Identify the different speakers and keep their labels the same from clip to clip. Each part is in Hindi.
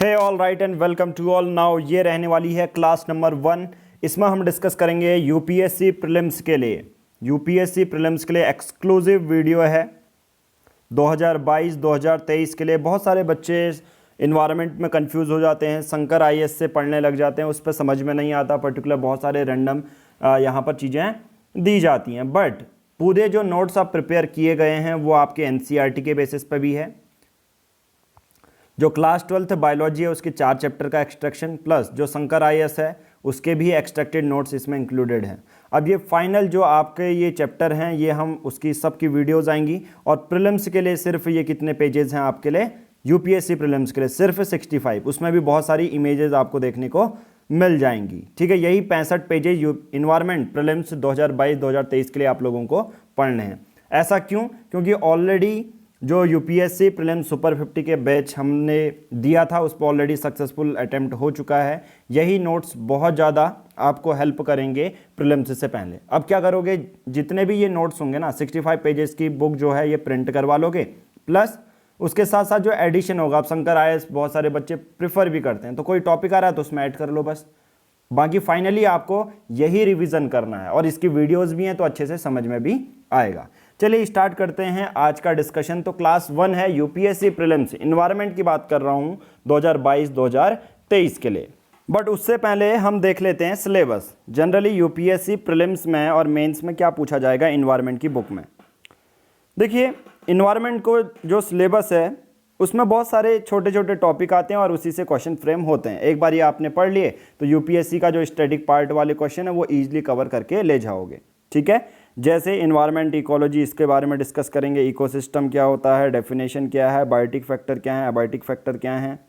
Speaker 1: Hey all right and welcome to all. Now ये रहने वाली है क्लास नंबर 1। इसमें हम डिस्कस करेंगे यूपीएससी प्रीलिम्स के लिए। यूपीएससी प्रीलिम्स के लिए एक्सक्लूसिव वीडियो है 2022-2023 के लिए। बहुत सारे बच्चे इन्वायरमेंट में कंफ्यूज हो जाते हैं, शंकर आईएएस से पढ़ने लग जाते हैं, उस पर समझ में नहीं आता। पर्टिकुलर बहुत सारे रैंडम यहाँ पर चीज़ें दी जाती हैं, बट पूरे जो नोट्स आप प्रिपेयर किए गए हैं वो आपके एनसीईआरटी के बेसिस पर भी है। जो क्लास 12th बायोलॉजी है उसके 4 चैप्टर का एक्सट्रैक्शन प्लस जो शंकर आईएएस है उसके भी एक्सट्रैक्टेड नोट्स इसमें इंक्लूडेड हैं। अब ये फाइनल जो आपके ये चैप्टर हैं ये हम उसकी सबकी वीडियोस आएंगी। और प्रीलिम्स के लिए सिर्फ ये कितने पेजेस हैं आपके लिए, यूपीएससी प्रीलिम्स के लिए सिर्फ 65। उसमें भी बहुत सारी इमेजेस आपको देखने को मिल जाएंगी। ठीक है, यही 65 पेजेस इन्वायरमेंट प्रीलिम्स 2022-2023 के लिए आप लोगों को पढ़ने हैं। ऐसा क्यों? क्योंकि ऑलरेडी जो यूपीएससी प्रीलिम्स सुपर 50 के बैच हमने दिया था उस पर ऑलरेडी सक्सेसफुल अटेम्प्ट हो चुका है। यही नोट्स बहुत ज़्यादा आपको हेल्प करेंगे प्रीलिम्स से पहले। अब क्या करोगे, जितने भी ये नोट्स होंगे ना, 65 पेजेस की बुक जो है ये प्रिंट करवा लोगे, प्लस उसके साथ साथ जो एडिशन होगा, आप शंकर आईएएस बहुत सारे बच्चे प्रिफर भी करते हैं, तो कोई टॉपिक आ रहा है तो उसमें ऐड कर लो बस। बाकी फाइनली आपको यही रिवीजन करना है और इसकी वीडियोस भी हैं तो अच्छे से समझ में भी आएगा। चलिए स्टार्ट करते हैं आज का डिस्कशन। तो क्लास 1 है यूपीएससी प्रीलिम्स, इन्वायरमेंट की बात कर रहा हूं 2022-2023 के लिए। बट उससे पहले हम देख लेते हैं सिलेबस। जनरली यूपीएससी प्रीलिम्स में और मेंस में क्या पूछा जाएगा इन्वायरमेंट की बुक में। देखिए, इन्वायरमेंट को जो सिलेबस है उसमें बहुत सारे छोटे छोटे टॉपिक आते हैं और उसी से क्वेश्चन फ्रेम होते हैं। एक बार ये आपने पढ़ लिए तो यूपीएससी का जो स्टैटिक पार्ट वाले क्वेश्चन है वो ईजिली कवर करके ले जाओगे। ठीक है, जैसे इन्वायरमेंट, इकोलॉजी, इसके बारे में डिस्कस करेंगे। इकोसिस्टम क्या होता है, डेफिनेशन क्या है, बायोटिक फैक्टर क्या है, अबायोटिक फैक्टर क्या है।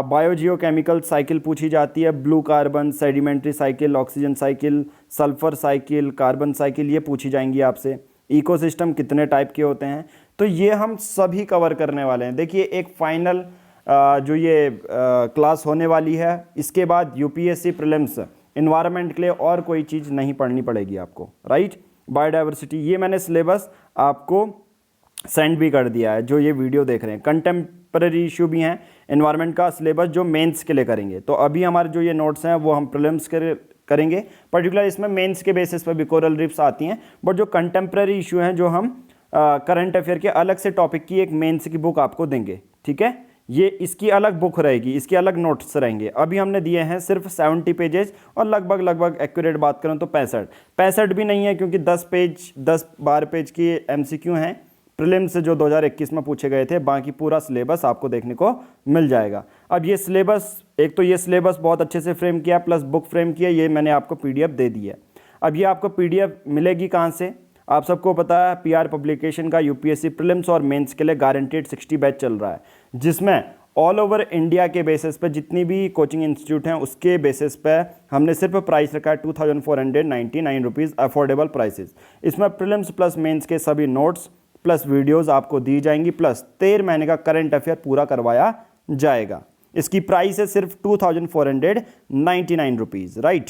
Speaker 1: बायोजियोकेमिकल साइकिल पूछी जाती है, blue carbon, sedimentary cycle, oxygen cycle, sulphur cycle, carbon cycle, ये पूछी जाएंगी आपसे। इकोसिस्टम कितने टाइप के होते हैं, तो ये हम सभी कवर करने वाले हैं। देखिए, एक फाइनल जो ये क्लास होने वाली है, इसके बाद यूपीएससी प्रीलिम्स इन्वायरमेंट के लिए और कोई चीज़ नहीं पढ़नी पड़ेगी आपको, राइट। बायोडाइवर्सिटी, ये मैंने सिलेबस आपको सेंड भी कर दिया है जो ये वीडियो देख रहे हैं। कंटेम्पररी इशू भी हैं, इन्वायरमेंट का सिलेबस जो मेंस के लिए करेंगे। तो अभी हमारे जो ये नोट्स हैं वो हम प्रीलिम्स के करेंगे। पर्टिकुलर इसमें मेंस के बेसिस पर भी कोरल रीफ्स आती हैं, बट जो कंटेम्पररी इशू हैं जो हम करंट अफेयर के अलग से टॉपिक की एक मेंस की बुक आपको देंगे। ठीक है, ये इसकी अलग बुक रहेगी, इसके अलग नोट्स रहेंगे। अभी हमने दिए हैं सिर्फ 70 पेजेस और लगभग एक्यूरेट बात करूं तो 65 भी नहीं है, क्योंकि 10-12 पेज की एमसीक्यू हैं प्रीलिम्स से जो 2021 में पूछे गए थे। बाकी पूरा सिलेबस आपको देखने को मिल जाएगा। अब ये सिलेबस, एक तो ये सिलेबस बहुत अच्छे से फ्रेम किया प्लस बुक फ्रेम किया, ये मैंने आपको पीडीएफ दे दी है। अब ये आपको पीडीएफ मिलेगी कहाँ से, आप सबको पता है पीआर पब्लिकेशन का यूपीएससी प्रीलिम्स और मेंस के लिए गारंटेड 60 बैच चल रहा है, जिसमें ऑल ओवर इंडिया के बेसिस पे जितनी भी कोचिंग इंस्टीट्यूट हैं उसके बेसिस पे हमने सिर्फ प्राइस रखा है 2499 रुपीज़, अफोर्डेबल प्राइसेस। इसमें प्रीलिम्स प्लस मेंस के सभी नोट्स प्लस वीडियोस आपको दी जाएंगी, प्लस 13 महीने का करंट अफेयर पूरा करवाया जाएगा। इसकी प्राइस है सिर्फ 2499 रुपीज़, राइट।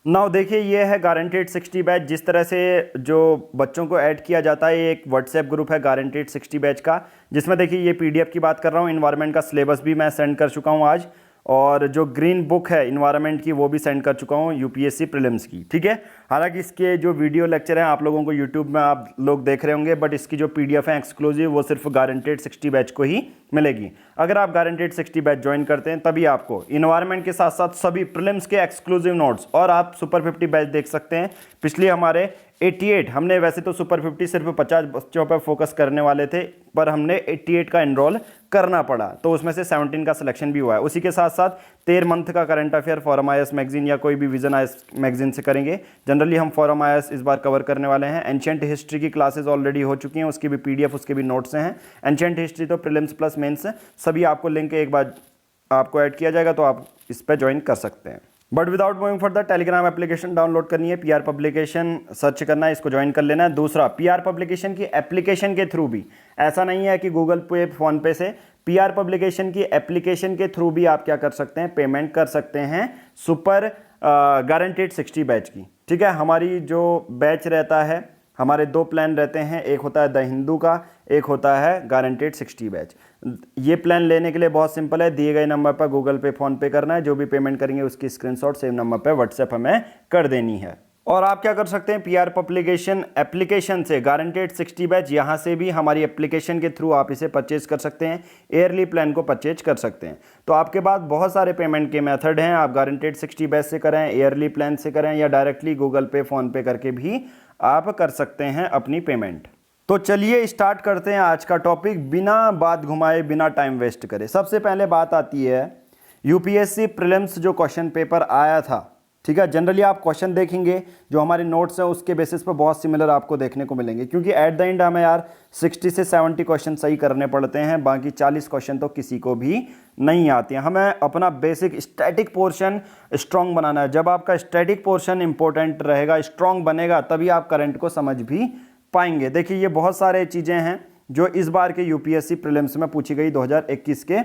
Speaker 1: नाउ देखिए, ये है गारंटेड 60 बैच। जिस तरह से जो बच्चों को ऐड किया जाता है, एक व्हाट्सएप ग्रुप है गारंटेड 60 बैच का, जिसमें देखिए ये पीडीएफ की बात कर रहा हूँ। इन्वायरमेंट का सिलेबस भी मैं सेंड कर चुका हूँ आज, और जो ग्रीन बुक है इन्वायरमेंट की वो भी सेंड कर चुका हूँ यूपीएससी प्रीलिम्स की। ठीक है, हालांकि इसके जो वीडियो लेक्चर हैं आप लोगों को यूट्यूब में आप लोग देख रहे होंगे, बट इसकी जो पीडीएफ है एक्सक्लूसिव वो सिर्फ गारंटेड 60 बैच को ही मिलेगी। अगर आप गारंटेड 60 बैच ज्वाइन करते हैं तभी आपको इन्वायरमेंट के साथ साथ सभी प्रीलिम्स के एक्सक्लूसिव नोट्स, और आप सुपर 50 बैच देख सकते हैं। पिछले हमारे 88, हमने वैसे तो सुपर 50 सिर्फ 50 बच्चों पर फोकस करने वाले थे, पर हमने 88 का एनरोल करना पड़ा, तो उसमें से 17 का सिलेक्शन भी हुआ है। उसी के साथ साथ 13 मंथ का current affair forum IAS magazine या कोई भी विजन आईएएस मैगजीन से करेंगे। जनरली हम फॉरम आईएएस इस बार कवर करने वाले हैं। एंशिएंट हिस्ट्री की क्लासेस ऑलरेडी हो चुकी हैं, उसकी भी पीडीएफ, उसके भी नोट्स हैं। एंशिएंट हिस्ट्री तो प्रीलिम्स प्लस मेंस सभी आपको लिंक एक बार आपको ऐड किया जाएगा, तो आप इस पर ज्वाइन कर सकते हैं। But without moving further, Telegram application download करनी है, पीआर पब्लिकेशन सर्च करना है, इसको ज्वाइन कर लेना है। दूसरा, पीआर पब्लिकेशन की एप्लीकेशन के थ्रू भी, ऐसा नहीं है कि गूगल पे, फोन पे से, पीआर पब्लिकेशन की एप्लीकेशन के थ्रू भी आप क्या कर सकते हैं, पेमेंट कर सकते हैं सुपर गारंटेड 60 बैच की। ठीक है, हमारी जो बैच रहता है, हमारे 2 प्लान रहते हैं, एक होता है द हिंदू का, एक होता है गारंटेड 60 बैच। ये प्लान लेने के लिए बहुत सिंपल है, दिए गए नंबर पर गूगल पे फ़ोन पे करना है, जो भी पेमेंट करेंगे उसकी स्क्रीनशॉट सेम नंबर पर व्हाट्सएप हमें कर देनी है। और आप क्या कर सकते हैं, पीआर पब्लिकेशन एप्लीकेशन से गारंटेड 60 बैच, यहाँ से भी हमारी एप्लीकेशन के थ्रू आप इसे परचेज कर सकते हैं, ईयरली प्लान को परचेज कर सकते हैं। तो आपके पास बहुत सारे पेमेंट के मेथड हैं, आप गारंटेड 60 बैच से करें, ईयरली प्लान से करें, या डायरेक्टली गूगल पे फ़ोन पे करके भी आप कर सकते हैं अपनी पेमेंट। तो चलिए स्टार्ट करते हैं आज का टॉपिक बिना बात घुमाए, बिना टाइम वेस्ट करे। सबसे पहले बात आती है यूपीएससी प्रीलिम्स जो क्वेश्चन पेपर आया था, ठीक है। जनरली आप क्वेश्चन देखेंगे जो हमारे नोट्स हैं उसके बेसिस पर बहुत सिमिलर आपको देखने को मिलेंगे, क्योंकि एट द एंड हमें यार 60 से 70 क्वेश्चन सही करने पड़ते हैं, बाकी 40 क्वेश्चन तो किसी को भी नहीं आते हैं। हमें अपना बेसिक स्टैटिक पोर्शन स्ट्रॉन्ग बनाना है। जब आपका स्टैटिक पोर्शन इंपॉर्टेंट रहेगा, स्ट्रॉन्ग बनेगा, तभी आप करंट को समझ भी पाएंगे। देखिए ये बहुत सारे चीज़ें हैं जो इस बार के यूपीएससी प्रीलिम्स में पूछी गई 2021 के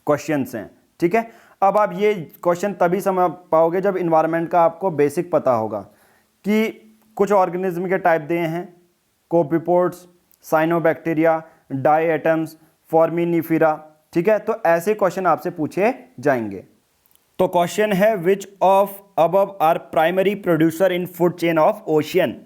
Speaker 1: क्वेश्चंस हैं, ठीक है। अब आप ये क्वेश्चन तभी समझ पाओगे जब इन्वायरमेंट का आपको बेसिक पता होगा कि कुछ ऑर्गेनिज्म के टाइप दिए हैं, कोपिपोड्स, साइनोबैक्टीरिया, डाई एटम्स, फॉर्मिनिफेरा, ठीक है। तो ऐसे क्वेश्चन आपसे पूछे जाएंगे। तो क्वेश्चन है which of above are primary producer in food chain of ocean.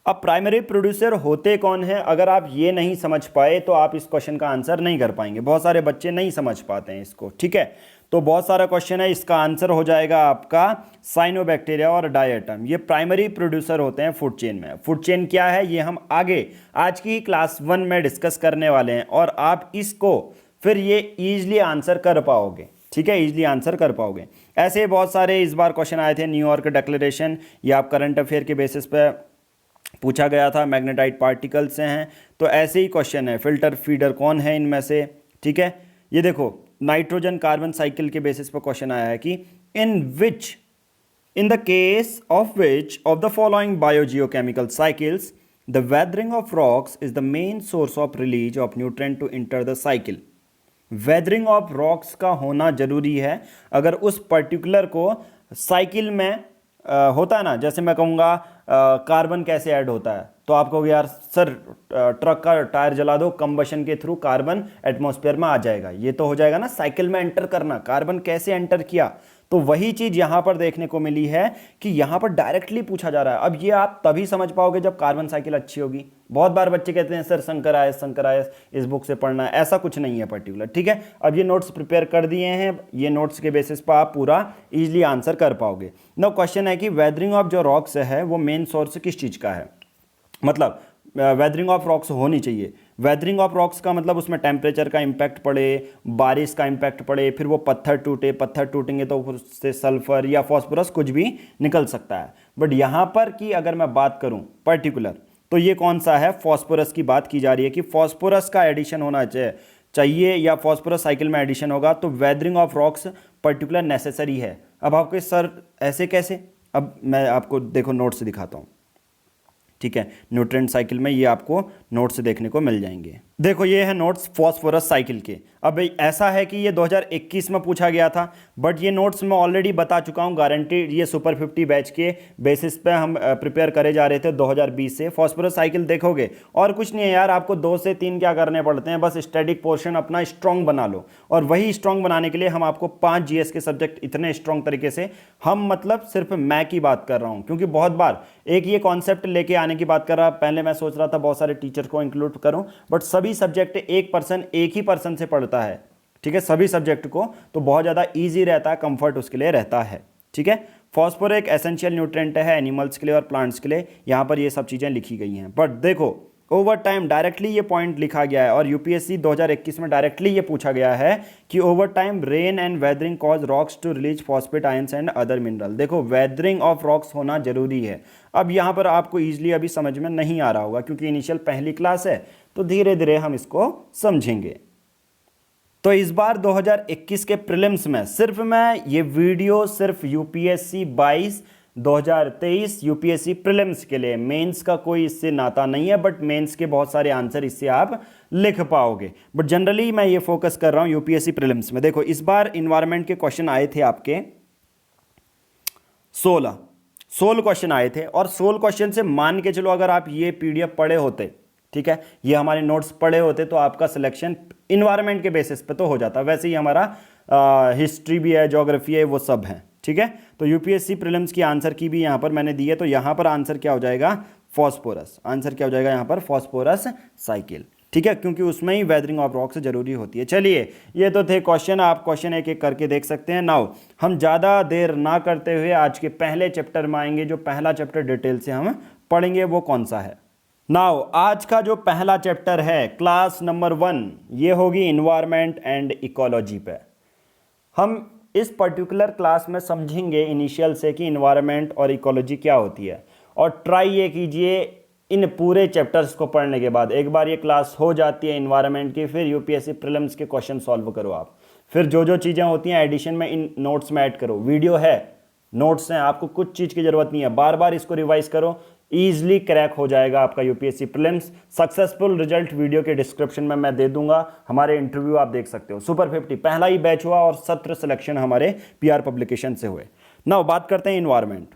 Speaker 1: अब प्राइमरी प्रोड्यूसर होते कौन है, अगर आप ये नहीं समझ पाए तो आप इस क्वेश्चन का आंसर नहीं कर पाएंगे। बहुत सारे बच्चे नहीं समझ पाते हैं इसको, ठीक है। तो बहुत सारा क्वेश्चन है, इसका आंसर हो जाएगा आपका साइनोबैक्टीरिया और डायटम। ये प्राइमरी प्रोड्यूसर होते हैं फूड चेन में। फूड चेन क्या है ये हम आगे आज की क्लास 1 में डिस्कस करने वाले हैं, और आप इसको फिर ये ईजिली आंसर कर पाओगे, ठीक है, ईजिली आंसर कर पाओगे। ऐसे बहुत सारे इस बार क्वेश्चन आए थे। न्यूयॉर्क डिक्लेरेशन, ये आप करंट अफेयर के बेसिस पे पूछा गया था, मैग्नेटाइट पार्टिकल से हैं। तो ऐसे ही क्वेश्चन है, फिल्टर फीडर कौन है इनमें से, ठीक है। ये देखो नाइट्रोजन कार्बन साइकिल के बेसिस पर क्वेश्चन आया है कि in the case of which of the following biogeochemical cycles the weathering of rocks is the main source of release of nutrient to enter the cycle. Weathering of rocks का होना जरूरी है अगर उस पर्टिकुलर को साइकिल में होता है ना। जैसे मैं कहूँगा कार्बन कैसे ऐड होता है, तो आप कहोगे यार सर ट्रक का टायर जला दो, कंबशन के थ्रू कार्बन एटमॉस्फेयर में आ जाएगा। ये तो हो जाएगा ना साइकिल में एंटर करना, कार्बन कैसे एंटर किया। तो वही चीज़ यहाँ पर देखने को मिली है कि यहाँ पर डायरेक्टली पूछा जा रहा है। अब ये आप तभी समझ पाओगे जब कार्बन साइकिल अच्छी होगी। बहुत बार बच्चे कहते हैं सर शंकर आयस इस बुक से पढ़ना है, ऐसा कुछ नहीं है पर्टिकुलर, ठीक है। अब ये नोट्स प्रिपेयर कर दिए हैं, ये नोट्स के बेसिस पर आप पूरा इजीली आंसर कर पाओगे। नाउ क्वेश्चन है कि वेदरिंग ऑफ जो रॉक्स है वो मेन सोर्स किस चीज़ का है, मतलब वेदरिंग ऑफ रॉक्स होनी चाहिए। वेदरिंग ऑफ रॉक्स का मतलब उसमें टेम्परेचर का इम्पैक्ट पड़े, बारिश का इम्पैक्ट पड़े, फिर वो पत्थर टूटे, पत्थर टूटेंगे तो उससे सल्फर या फॉस्फोरस कुछ भी निकल सकता है। बट यहाँ पर कि अगर मैं बात करूँ पर्टिकुलर, तो ये कौन सा है, फॉस्फोरस की बात की जा रही है कि फॉस्फोरस का एडिशन होना चाहिए या फॉस्फोरस साइकिल में एडिशन होगा तो weathering of rocks particular necessary है। अब आपके सर ऐसे कैसे, अब मैं आपको देखो नोट्स दिखाता हूँ, ठीक है। न्यूट्रिएंट साइकिल में ये आपको नोट्स देखने को मिल जाएंगे। देखो ये है नोट्स फॉस्फोरस साइकिल के। अब ऐसा है कि ये 2021 में पूछा गया था, बट ये नोट्स मैं ऑलरेडी बता चुका हूँ गारंटीड। ये सुपर 50 बैच के बेसिस पे हम प्रिपेयर करे जा रहे थे 2020 से। फॉस्फोरस साइकिल देखोगे और कुछ नहीं है यार, आपको 2 से 3 क्या करने पड़ते हैं, बस स्टैटिक पोर्शन अपना स्ट्रॉन्ग बना लो। और वही स्ट्रॉन्ग बनाने के लिए हम आपको 5 जीएस के सब्जेक्ट इतने स्ट्रॉन्ग तरीके से, हम मतलब सिर्फ मैं की बात कर रहा हूँ, क्योंकि बहुत बार एक ये कॉन्सेप्ट लेके आने की बात कर रहा। पहले मैं सोच रहा था बहुत सारे टीचर को इंक्लूड करूं, बट सभी सब्जेक्ट एक ही पर्सन से पढ़ता है, ठीक है, सभी सब्जेक्ट को, तो बहुत ज़्यादा इजी रहता है, कंफर्ट उसके लिए रहता है, ठीक है। फॉस्फोरस एक एसेंशियल न्यूट्रिएंट है एनिमल्स के लिए और प्लांट्स के लिए, यहाँ पर ये सब चीज़ें लिखी गई हैं। बट देखो ओवर टाइम डायरेक्टली ये पॉइंट लिखा गया है, और यूपीएससी 2021 में डायरेक्टली ये पूछा गया है कि over time rain and weathering cause rocks to release phosphate ions and other mineral. देखो वेदरिंग ऑफ रॉक्स होना जरूरी है। अब यहाँ पर आपको ईजिली अभी समझ में नहीं आ रहा होगा क्योंकि इनिशियल पहली क्लास है, तो धीरे धीरे हम इसको समझेंगे। तो इस बार 2021 के प्रीलिम्स में सिर्फ मैं ये वीडियो सिर्फ यूपीएससी 2023 यूपीएससी प्रीलिम्स के लिए, मेंस का कोई इससे नाता नहीं है, बट मेंस के बहुत सारे आंसर इससे आप लिख पाओगे। बट जनरली मैं ये फोकस कर रहा हूं यूपीएससी प्रीलिम्स में। देखो इस बार इन्वायरमेंट के क्वेश्चन आए थे आपके 16 क्वेश्चन आए थे, और 16 क्वेश्चन से मान के चलो अगर आप ये पीडीएफ पढ़े होते, ठीक है, ये हमारे नोट्स पढ़े होते तो आपका सिलेक्शन इन्वायरमेंट के बेसिस पे तो हो जाता। वैसे ही हमारा हिस्ट्री भी है, ज्योग्राफी है, वो सब है। ठीक है, तो यूपीएससी प्रीलिम्स की आंसर की भी यहाँ पर मैंने दी है, तो यहाँ पर आंसर क्या हो जाएगा, फॉस्फोरस। आंसर क्या हो जाएगा यहाँ पर, फॉस्फोरस साइकिल। ठीक है, क्योंकि उसमें ही वेदरिंग ऑफ रॉक्स जरूरी होती है। चलिए, ये तो थे क्वेश्चन, आप क्वेश्चन एक एक करके देख सकते हैं। नाउ हम ज़्यादा देर ना करते हुए आज के पहले चैप्टर में आएंगे। जो पहला चैप्टर डिटेल से हम पढ़ेंगे वो कौन सा है। नाउ आज का जो पहला चैप्टर है क्लास नंबर 1, ये होगी इन्वायरमेंट एंड इकोलॉजी पे। हम इस पर्टिकुलर क्लास में समझेंगे इनिशियल से कि इन्वायरमेंट और इकोलॉजी क्या होती है, और ट्राई ये कीजिए इन पूरे चैप्टर्स को पढ़ने के बाद, एक बार ये क्लास हो जाती है इन्वायरमेंट की, फिर यूपीएससी प्रीलिम्स के क्वेश्चन सॉल्व करो आप। फिर जो जो चीज़ें होती हैं एडिशन में इन नोट्स में ऐड करो। वीडियो है, नोट्स हैं, आपको कुछ चीज़ की ज़रूरत नहीं है, बार बार इसको रिवाइज करो, ईजिली क्रैक हो जाएगा आपका UPSC prelims. Successful result video के डिस्क्रिप्शन में मैं दे दूंगा, हमारे इंटरव्यू आप देख सकते हो। सुपर 50 पहला ही बैच हुआ और 17 सिलेक्शन हमारे पीआर पब्लिकेशन से हुए। नाउ बात करते हैं इन्वायरमेंट।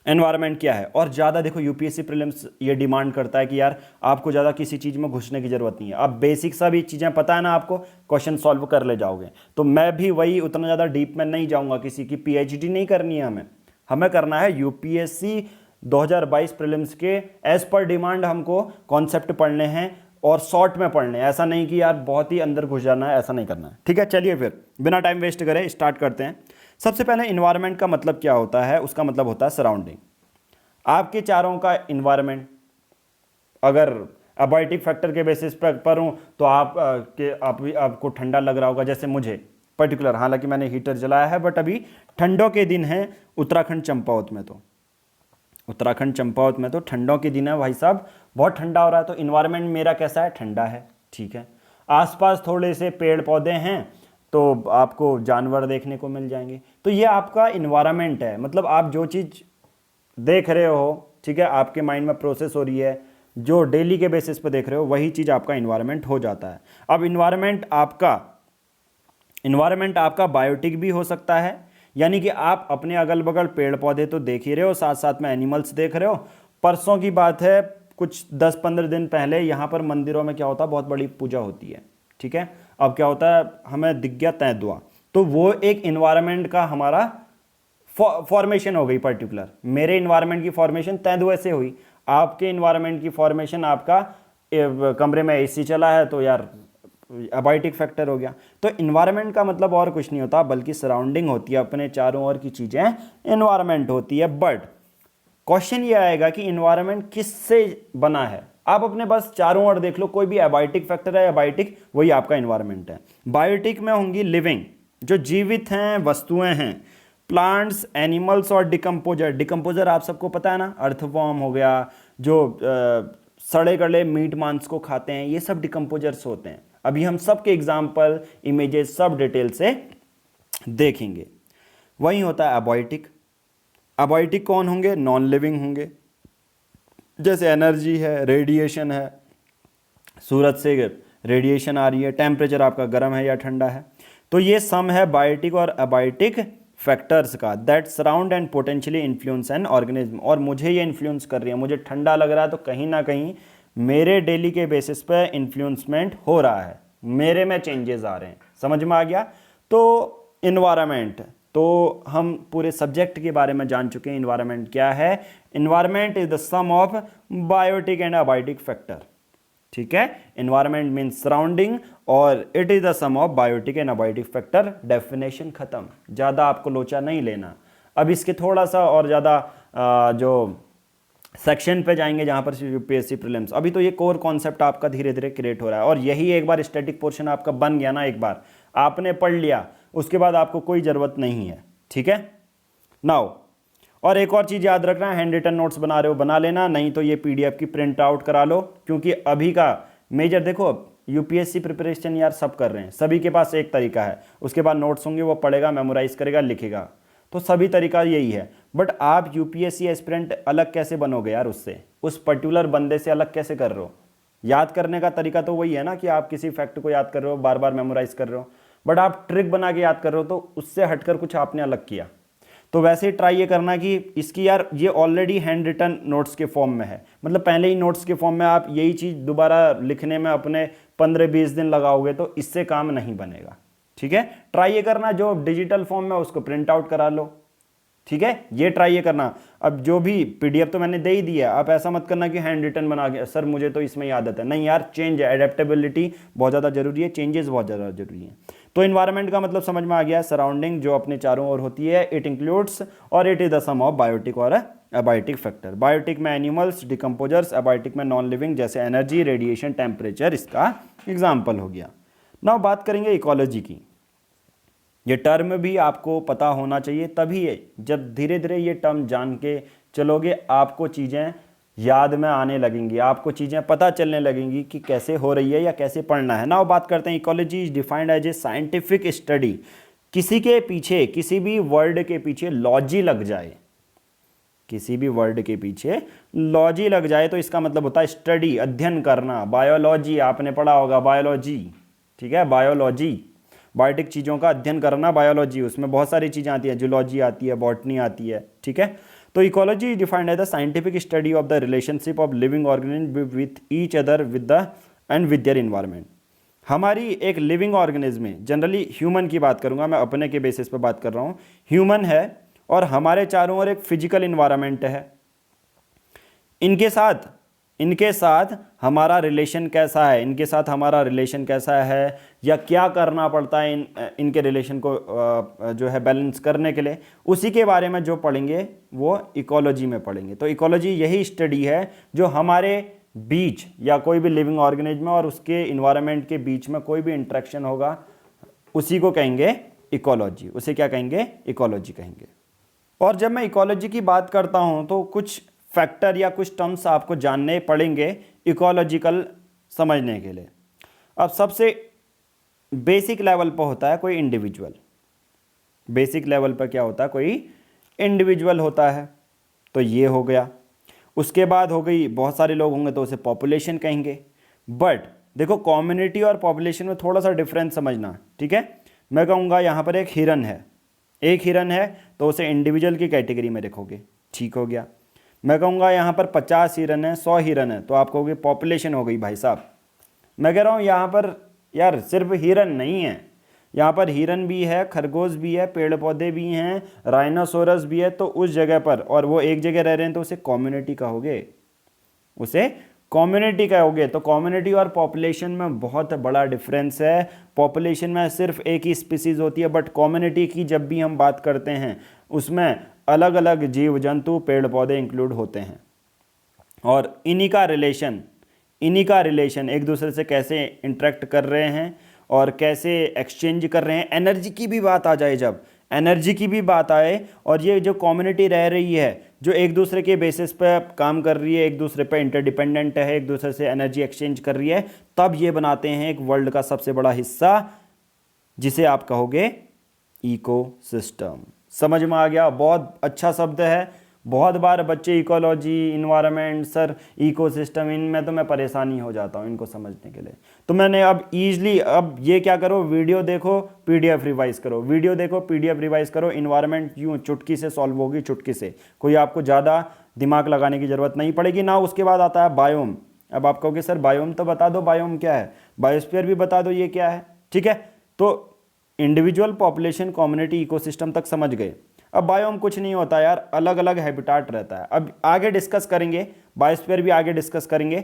Speaker 1: एनवायरनमेंट क्या है, और ज़्यादा देखो यूपीएससी प्रीलिम्स ये डिमांड करता है कि यार आपको ज़्यादा किसी चीज़ में घुसने की ज़रूरत नहीं है, आप बेसिक सा भी चीज़ें पता है ना आपको, क्वेश्चन सॉल्व कर ले जाओगे। तो मैं भी वही उतना ज़्यादा डीप में नहीं जाऊँगा, किसी की पीएचडी नहीं करनी है हमें, हमें करना है यूपीएससी 2022 प्रीलिम्स के एज पर डिमांड हमको कॉन्सेप्ट पढ़ने हैं और शॉर्ट में पढ़ने हैं। ऐसा नहीं कि यार बहुत ही अंदर घुस जाना है, ऐसा नहीं करना है। ठीक है, चलिए फिर बिना टाइम वेस्ट करे स्टार्ट करते हैं। सबसे पहले इन्वायरमेंट का मतलब क्या होता है, उसका मतलब होता है सराउंडिंग। आपके चारों का इन्वायरमेंट, अगर अबायोटिक फैक्टर के बेसिस पर हूँ तो आपको ठंडा लग रहा होगा, जैसे मुझे पर्टिकुलर, हालांकि मैंने हीटर जलाया है, बट अभी ठंडों के दिन है उत्तराखंड चंपावत में, तो उत्तराखंड चंपावत में तो ठंडों के दिन है भाई साहब, बहुत ठंडा हो रहा है, तो इन्वायरमेंट मेरा कैसा है, ठंडा है। ठीक है, आसपास थोड़े से पेड़ पौधे हैं तो आपको जानवर देखने को मिल जाएंगे, तो ये आपका इन्वायरमेंट है। मतलब आप जो चीज़ देख रहे हो, ठीक है, आपके माइंड में प्रोसेस हो रही है, जो डेली के बेसिस पे देख रहे हो, वही चीज़ आपका इन्वायरमेंट हो जाता है। अब इन्वायरमेंट आपका बायोटिक भी हो सकता है, यानी कि आप अपने अगल बगल पेड़ पौधे तो देख ही रहे हो, साथ साथ में एनिमल्स देख रहे हो। परसों की बात है, कुछ 10-15 दिन पहले यहाँ पर मंदिरों में क्या होता है, बहुत बड़ी पूजा होती है। ठीक है, अब क्या होता है, हमें दिख गया तेंदुआ, तो वो एक इन्वायरमेंट का हमारा फॉर्मेशन हो गई पर्टिकुलर। मेरे इन्वायरमेंट की फॉर्मेशन तेंदुए से हुई, आपके इन्वायरमेंट की फॉर्मेशन आपका कमरे में एसी चला है तो यार अबायोटिक फैक्टर हो गया। तो इन्वायरमेंट का मतलब और कुछ नहीं होता, बल्कि सराउंडिंग होती है, अपने चारों ओर की चीज़ें इन्वायरमेंट होती है। बट क्वेश्चन ये आएगा कि इन्वायरमेंट किससे बना है। आप अपने बस चारों ओर देख लो, कोई भी अबायोटिक फैक्टर है, अबायोटिक वही आपका इन्वायरमेंट है। बायोटिक में होंगी लिविंग, जो जीवित हैं, वस्तुएं हैं, प्लांट्स, एनिमल्स और डिकम्पोजर। डिकम्पोजर आप सबको पता है ना, अर्थवॉर्म हो गया, जो सड़े गले मीट मांस को खाते हैं, ये सब डिकम्पोजर्स होते हैं। अभी हम सब के एग्जाम्पल, इमेजेस सब डिटेल से देखेंगे। वही होता है अबायोटिक। अबायोटिक कौन होंगे, नॉन लिविंग होंगे, जैसे एनर्जी है, रेडिएशन है, सूरज से रेडिएशन आ रही है, टेम्परेचर आपका गर्म है या ठंडा है। तो ये सम है बायोटिक और अबायोटिक फैक्टर्स का, that surround and potentially influence an organism. और मुझे ये इन्फ्लुएंस कर रही है, मुझे ठंडा लग रहा है तो कहीं ना कहीं मेरे डेली के बेसिस पे इन्फ्लुएंसमेंट हो रहा है, मेरे में चेंजेस आ रहे हैं। समझ में आ गया। तो इन्वायरमेंट, तो हम पूरे सब्जेक्ट के बारे में जान चुके हैं। इन्वायरमेंट क्या है, environment is the sum of biotic and abiotic factor. ठीक है, इन्वायरमेंट मीन्स सराउंडिंग और it is the sum of biotic and abiotic factor. Definition खत्म, ज़्यादा आपको लोचा नहीं लेना। अब इसके थोड़ा सा और ज़्यादा जो सेक्शन पे जाएंगे जहाँ पर यूपीएससी प्रीलिम्स, अभी तो ये कोर कॉन्सेप्ट आपका धीरे धीरे क्रिएट हो रहा है, और यही एक बार स्टैटिक पोर्शन आपका बन गया ना, एक बार आपने पढ़ लिया, उसके बाद आपको कोई ज़रूरत नहीं है। ठीक है, नाउ और एक और चीज़ याद रखना, हैंड रिटन नोट्स बना रहे हो बना लेना, नहीं तो ये पीडीएफ की प्रिंट आउट करा लो, क्योंकि अभी का मेजर देखो, यूपीएससी प्रिपरेशन यार सब कर रहे हैं, सभी के पास एक तरीका है, उसके बाद नोट्स होंगे, वो पढ़ेगा, मेमोराइज करेगा, लिखेगा, तो सभी तरीका यही है। बट आप यूपीएससी एस्पिरेंट अलग कैसे बनोगे यार, उससे, उस पर्टिकुलर बंदे से अलग कैसे कर रहे हो। याद करने का तरीका तो वही है ना, कि आप किसी फैक्ट को याद कर रहे हो, बार बार मेमोराइज कर रहे हो, बट आप ट्रिक बना के याद कर रहे हो, तो उससे हटकर कुछ आपने अलग किया। तो वैसे ट्राई ये करना कि इसकी यार ये ऑलरेडी हैंड रिटन नोट्स के फॉर्म में है, मतलब पहले ही नोट्स के फॉर्म में आप यही चीज़ दोबारा लिखने में अपने 15-20 दिन लगाओगे तो इससे काम नहीं बनेगा। ठीक है, ट्राई ये करना जो डिजिटल फॉर्म में उसको प्रिंट आउट करा लो। ठीक है, ये ट्राई ये करना। अब जो भी पीडीएफ तो मैंने दे ही दिया, आप ऐसा मत करना कि हैंड रिटन बना के सर मुझे तो इसमें ही आदत है, नहीं यार, चेंज है, एडेप्टेबिलिटी बहुत ज़्यादा जरूरी है, चेंजेस बहुत ज़्यादा जरूरी है। तो इन्वायरमेंट का मतलब समझ में आ गया, सराउंडिंग जो अपने चारों ओर होती है, इट इंक्लूड्स और it is the sum of biotic और एबायोटिक फैक्टर। बायोटिक में एनिमल्स, डिकम्पोजर्स, एबायोटिक में नॉन लिविंग जैसे एनर्जी, रेडिएशन, टेम्परेचर इसका एग्जाम्पल हो गया। नाउ बात करेंगे इकोलॉजी की। ये टर्म भी आपको पता होना चाहिए, तभी जब धीरे धीरे ये टर्म जान के चलोगे आपको चीज़ें याद में आने लगेंगी, आपको चीज़ें पता चलने लगेंगी कि कैसे हो रही है या कैसे पढ़ना है ना। बात करते हैं ecology is defined as a scientific study. किसी के पीछे, किसी भी वर्ड के पीछे लॉजी लग जाए, किसी भी वर्ड के पीछे लॉजी लग जाए तो इसका मतलब होता है स्टडी, अध्ययन करना। बायोलॉजी आपने पढ़ा होगा, बायोलॉजी, ठीक है, बायोलॉजी, बायोटिक चीज़ों का अध्ययन करना बायोलॉजी, उसमें बहुत सारी चीज़ें आती हैं, जूलॉजी आती है, बॉटनी आती है। ठीक है, तो ecology is defined as the scientific study of the relationship of living organism with each other with the and with their environment. हमारी एक लिविंग ऑर्गेनिज्म में, जनरली ह्यूमन की बात करूंगा मैं, अपने के बेसिस पे बात कर रहा हूँ, ह्यूमन है और हमारे चारों ओर एक फिजिकल इन्वायरमेंट है। इनके साथ हमारा रिलेशन कैसा है, इनके साथ हमारा रिलेशन कैसा है या क्या करना पड़ता है इनके रिलेशन को जो है बैलेंस करने के लिए, उसी के बारे में जो पढ़ेंगे वो इकोलॉजी में पढ़ेंगे। तो इकोलॉजी यही स्टडी है जो हमारे बीच या कोई भी लिविंग ऑर्गेनिज्म और उसके इन्वायरमेंट के बीच में कोई भी इंटरेक्शन होगा, उसी को कहेंगे इकोलॉजी, उसे क्या कहेंगे, इकोलॉजी कहेंगे। और जब मैं इकोलॉजी की बात करता हूँ तो कुछ फैक्टर या कुछ टर्म्स आपको जानने पड़ेंगे इकोलॉजिकल समझने के लिए। अब सबसे बेसिक लेवल पर होता है कोई इंडिविजुअल, बेसिक लेवल पर क्या होता है, कोई इंडिविजुअल होता है, तो ये हो गया। उसके बाद हो गई, बहुत सारे लोग होंगे तो उसे पॉपुलेशन कहेंगे। बट देखो कम्युनिटी और पॉपुलेशन में थोड़ा सा डिफरेंस समझना, ठीक है। मैं कहूँगा यहाँ पर एक हिरन है, एक हिरन है तो उसे इंडिविजुअल की कैटेगरी में रखोगे, ठीक हो गया। मैं कहूँगा यहाँ पर 50 हिरन है, 100 हिरन है, तो आप कहोगे पॉपुलेशन हो गई भाई साहब। मैं कह रहा हूँ यहाँ पर यार सिर्फ हिरन नहीं है, यहाँ पर हिरन भी है, खरगोश भी है, पेड़ पौधे भी हैं, राइनोसोरस भी है, तो उस जगह पर, और वो एक जगह रह रहे हैं तो उसे कम्युनिटी कहोगे, उसे कम्युनिटी कहोगे। तो कम्युनिटी और पॉपुलेशन में बहुत बड़ा डिफरेंस है। पॉपुलेशन में सिर्फ एक ही स्पीसीज होती है, बट कम्युनिटी की जब भी हम बात करते हैं उसमें अलग अलग जीव जंतु, पेड़ पौधे इंक्लूड होते हैं, और इन्हीं का रिलेशन एक दूसरे से कैसे इंटरेक्ट कर रहे हैं और कैसे एक्सचेंज कर रहे हैं। एनर्जी की भी बात आ जाए, जब एनर्जी की भी बात आए, और ये जो कम्युनिटी रह रही है जो एक दूसरे के बेसिस पे काम कर रही है, एक दूसरे पे इंटरडिपेंडेंट है, एक दूसरे से एनर्जी एक्सचेंज कर रही है, तब ये बनाते हैं एक वर्ल्ड का सबसे बड़ा हिस्सा, जिसे आप कहोगे इकोसिस्टम। समझ में आ गया? बहुत अच्छा शब्द है। बहुत बार बच्चे इकोलॉजी, इन्वायरमेंट, सर इकोसिस्टम, इनमें तो मैं परेशानी हो जाता हूँ इनको समझने के लिए। तो मैंने अब ईजिली, अब ये क्या करो, वीडियो देखो, पीडीएफ रिवाइज करो, वीडियो देखो, पीडीएफ रिवाइज करो। इन्वायरमेंट यूँ चुटकी से सॉल्व होगी, चुटकी से, कोई आपको ज़्यादा दिमाग लगाने की ज़रूरत नहीं पड़ेगी ना। उसके बाद आता है बायोम। अब आप कहोगे सर बायोम तो बता दो, बायोम क्या है, बायोस्फीयर भी बता दो ये क्या है, ठीक है। तो इंडिविजुअल, पॉपुलेशन, कम्युनिटी, इकोसिस्टम तक समझ गए। अब बायोम कुछ नहीं होता यार, अलग अलग हैबिटाट रहता है। अब आगे डिस्कस करेंगे, बायोस्फीयर भी आगे डिस्कस करेंगे,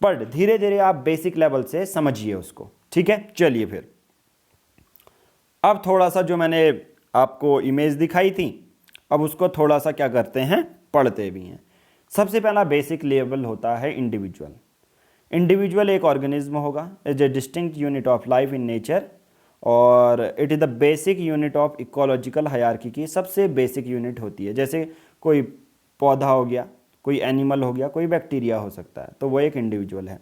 Speaker 1: पर धीरे धीरे आप बेसिक लेवल से समझिए उसको, ठीक है। चलिए फिर अब थोड़ा सा जो मैंने आपको इमेज दिखाई थी, अब उसको थोड़ा सा क्या करते हैं, पढ़ते भी हैं। सबसे पहला बेसिक लेवल होता है इंडिविजुअल। इंडिविजुअल एक ऑर्गेनिज्म होगा, is a distinct unit of life in nature, और it is the basic unit of ecological hierarchy की सबसे बेसिक यूनिट होती है। जैसे कोई पौधा हो गया, कोई एनिमल हो गया, कोई बैक्टीरिया हो सकता है, तो वो एक इंडिविजुअल है।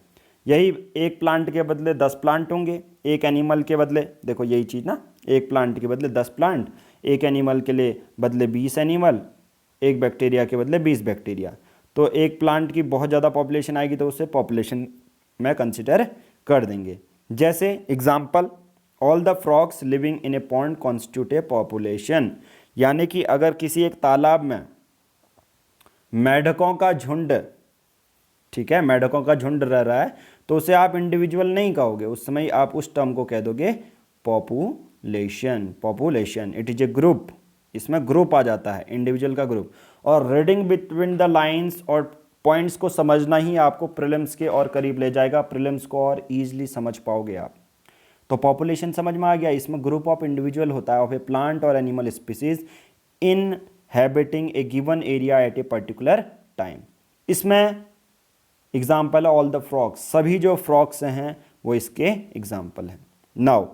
Speaker 1: यही एक प्लांट के बदले 10 प्लांट होंगे, एक एनिमल के बदले, देखो यही चीज़ ना, एक प्लांट के बदले 10 प्लांट, एक एनिमल के लिए बदले 20 एनिमल, एक बैक्टीरिया के बदले 20 बैक्टीरिया। तो एक प्लांट की बहुत ज़्यादा पॉपुलेशन आएगी तो उससे पॉपुलेशन में कंसिडर कर देंगे। जैसे example, all the frogs living in A pond constitute A population. यानी कि अगर किसी एक तालाब में मेढकों का झुंड, ठीक है, मेढकों का झुंड रह रहा है, तो उसे आप इंडिविजुअल नहीं कहोगे, उस समय आप उस टर्म को कह दोगे population. Population it is A group, इसमें ग्रुप आ जाता है, इंडिविजुअल का ग्रुप। और रीडिंग बिटवीन द लाइंस और पॉइंट्स को समझना ही आपको प्रीलिम्स के और करीब ले जाएगा, प्रीलिम्स को और ईजिली समझ पाओगे आप। तो पॉपुलेशन समझ में आ गया, इसमें ग्रुप ऑफ इंडिविजुअल होता है ऑफ ए प्लांट और animal species inhabiting a given area at a particular time. इसमें एग्जाम्पल है ऑल द फ्रॉक्स, सभी जो फ्रॉक्स हैं वो इसके एग्जाम्पल हैं। नाउ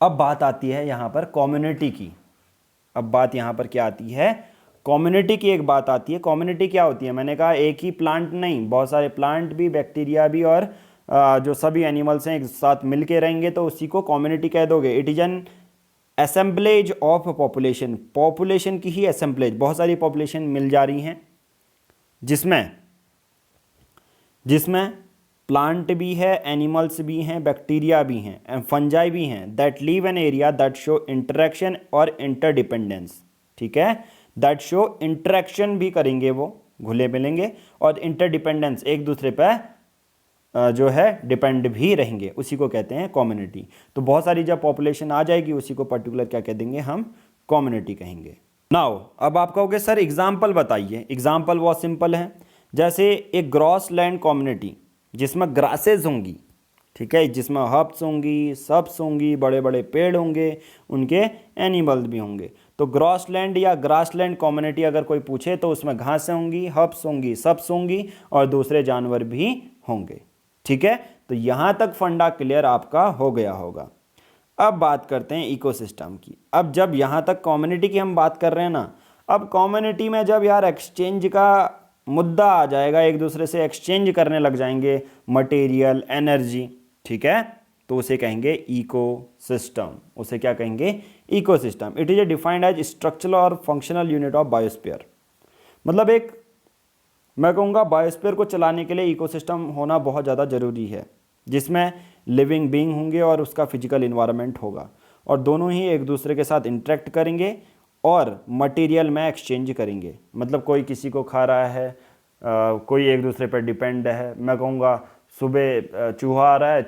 Speaker 1: अब बात आती है यहाँ पर कम्युनिटी की। अब बात यहाँ पर क्या आती है, कम्युनिटी की एक बात आती है। कम्युनिटी क्या होती है, मैंने कहा एक ही प्लांट नहीं, बहुत सारे प्लांट भी, बैक्टीरिया भी, और जो सभी एनिमल्स हैं एक साथ मिलके रहेंगे तो उसी को कम्युनिटी कह दोगे। It is an assemblage of population, population की ही असेंबलेज, बहुत सारी पॉपुलेशन मिल जा रही हैं जिसमें प्लांट भी है, एनिमल्स भी हैं, बैक्टीरिया भी हैं, एंड फंजाई भी हैं, that leave an area that show interaction और इंटरडिपेंडेंस। ठीक है, दैट शो इंटरेक्शन भी करेंगे, वो घुले मिलेंगे, और इंटरडिपेंडेंस एक दूसरे पर जो है डिपेंड भी रहेंगे, उसी को कहते हैं कम्युनिटी। तो बहुत सारी जब पॉपुलेशन आ जाएगी उसी को पर्टिकुलर क्या कह देंगे, हम कम्युनिटी कहेंगे। नाउ अब आप कहोगे सर एग्जाम्पल बताइए। एग्जाम्पल बहुत सिंपल है, जैसे एक ग्रॉस लैंड कम्युनिटी जिसमें ग्रासेज होंगी, ठीक है, जिसमें हर्ब्स होंगी, सब्स होंगी, बड़े बड़े पेड़ होंगे, उनके एनिमल्स भी होंगे। तो ग्रॉस लैंड या ग्रासलैंड कम्युनिटी अगर कोई पूछे तो उसमें घासें होंगी, हर्ब्स होंगी, सब्स होंगी, और दूसरे जानवर भी होंगे। ठीक है, तो यहाँ तक फंडा क्लियर आपका हो गया होगा। अब बात करते हैं इकोसिस्टम की। अब जब यहाँ तक कम्युनिटी की हम बात कर रहे हैं ना, अब कम्युनिटी में जब यार एक्सचेंज का मुद्दा आ जाएगा, एक दूसरे से एक्सचेंज करने लग जाएंगे मटेरियल, एनर्जी, ठीक है, तो उसे कहेंगे इकोसिस्टम। उसे क्या कहेंगे, ecosystem. It is a defined as structural और फंक्शनल यूनिट ऑफ बायोस्फीयर। मतलब एक, मैं कहूँगा बायोस्फीयर को चलाने के लिए इकोसिस्टम होना बहुत ज़्यादा ज़रूरी है, जिसमें लिविंग बीइंग होंगे और उसका फिजिकल इन्वायरमेंट होगा, और दोनों ही एक दूसरे के साथ इंटरेक्ट करेंगे और मटेरियल में एक्सचेंज करेंगे। मतलब कोई किसी को खा रहा है, कोई एक दूसरे पर डिपेंड है। मैं कहूँगा सुबह चूहा आ रहा है,